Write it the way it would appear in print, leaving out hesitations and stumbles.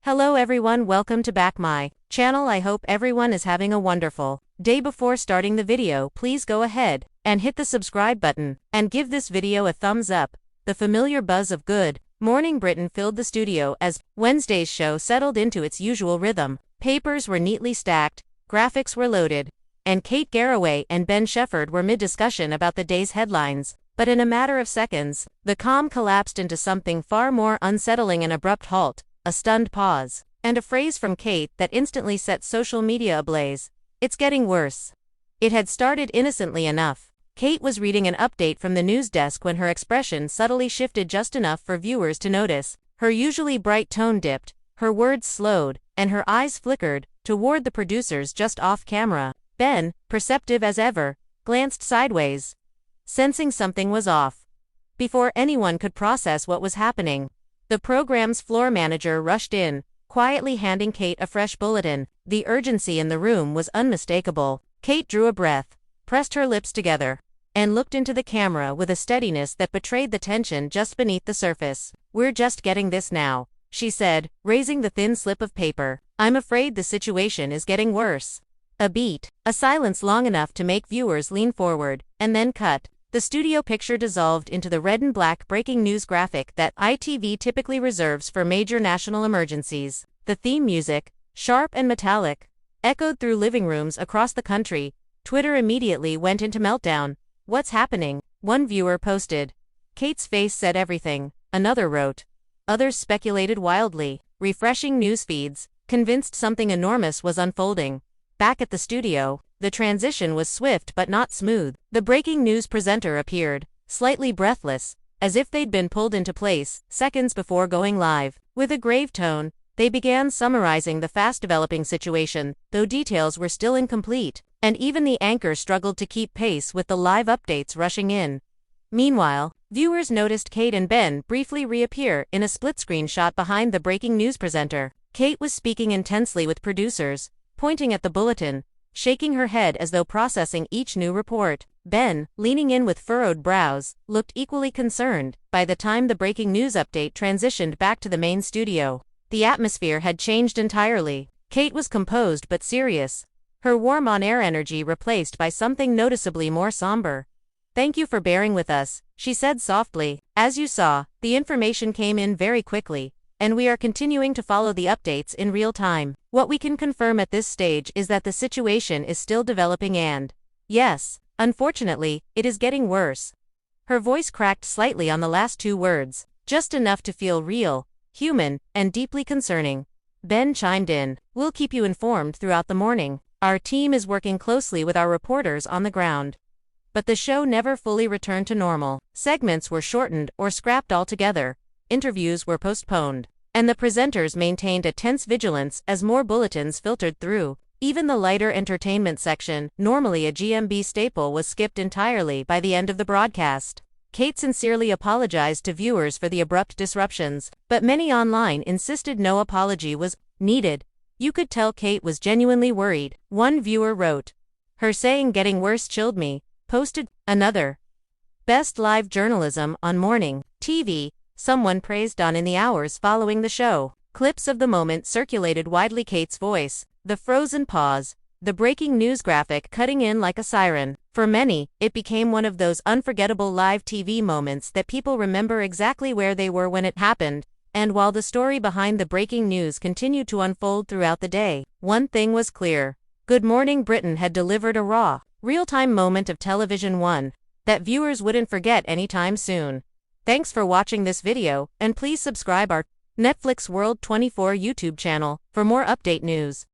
Hello everyone, welcome to back my channel. I hope everyone is having a wonderful day. Before starting the video, please go ahead and hit the subscribe button and give this video a thumbs up. The familiar buzz of Good Morning Britain filled the studio as Wednesday's show settled into its usual rhythm. Papers were neatly stacked, graphics were loaded, and Kate Garraway and Ben Shepherd were mid-discussion about the day's headlines. But in a matter of seconds, the calm collapsed into something far more unsettling: an abrupt halt, a stunned pause, and a phrase from Kate that instantly set social media ablaze. "It's getting worse." It had started innocently enough. Kate was reading an update from the news desk when her expression subtly shifted just enough for viewers to notice. Her usually bright tone dipped, her words slowed, and her eyes flickered toward the producers just off camera. Ben, perceptive as ever, glanced sideways, sensing something was off. Before anyone could process what was happening, the program's floor manager rushed in, quietly handing Kate a fresh bulletin. The urgency in the room was unmistakable. Kate drew a breath, pressed her lips together, and looked into the camera with a steadiness that betrayed the tension just beneath the surface. "We're just getting this now," she said, raising the thin slip of paper. "I'm afraid the situation is getting worse." A beat, a silence long enough to make viewers lean forward, and then cut. The studio picture dissolved into the red and black breaking news graphic that ITV typically reserves for major national emergencies. The theme music, sharp and metallic, echoed through living rooms across the country. Twitter immediately went into meltdown. "What's happening?" one viewer posted. "Kate's face said everything," another wrote. Others speculated wildly, refreshing news feeds, convinced something enormous was unfolding. Back at the studio, the transition was swift but not smooth. The breaking news presenter appeared, slightly breathless, as if they'd been pulled into place seconds before going live. With a grave tone, they began summarizing the fast-developing situation, though details were still incomplete, and even the anchor struggled to keep pace with the live updates rushing in. Meanwhile, viewers noticed Kate and Ben briefly reappear in a split-screen shot behind the breaking news presenter. Kate was speaking intensely with producers, pointing at the bulletin, shaking her head as though processing each new report. Ben, leaning in with furrowed brows, looked equally concerned. By the time the breaking news update transitioned back to the main studio, the atmosphere had changed entirely. Kate was composed but serious, her warm on-air energy replaced by something noticeably more somber. "Thank you for bearing with us," she said softly. "As you saw, the information came in very quickly, and we are continuing to follow the updates in real time. What we can confirm at this stage is that the situation is still developing and, yes, unfortunately, it is getting worse." Her voice cracked slightly on the last two words, just enough to feel real, human, and deeply concerning. Ben chimed in. "We'll keep you informed throughout the morning. Our team is working closely with our reporters on the ground." But the show never fully returned to normal. Segments were shortened or scrapped altogether. Interviews were postponed, and the presenters maintained a tense vigilance as more bulletins filtered through. Even the lighter entertainment section, normally a GMB staple, was skipped entirely by the end of the broadcast. Kate sincerely apologized to viewers for the abrupt disruptions, but many online insisted no apology was needed. "You could tell Kate was genuinely worried," one viewer wrote. "Her saying getting worse chilled me," posted another. "Best live journalism on morning TV," someone praised on in the hours following the show. Clips of the moment circulated widely. Kate's voice, the frozen pause, the breaking news graphic cutting in like a siren. For many, it became one of those unforgettable live TV moments that people remember exactly where they were when it happened. And while the story behind the breaking news continued to unfold throughout the day, one thing was clear. Good Morning Britain had delivered a raw, real-time moment of television, one that viewers wouldn't forget anytime soon. Thanks for watching this video, and please subscribe our Netflix World 24 YouTube channel for more update news.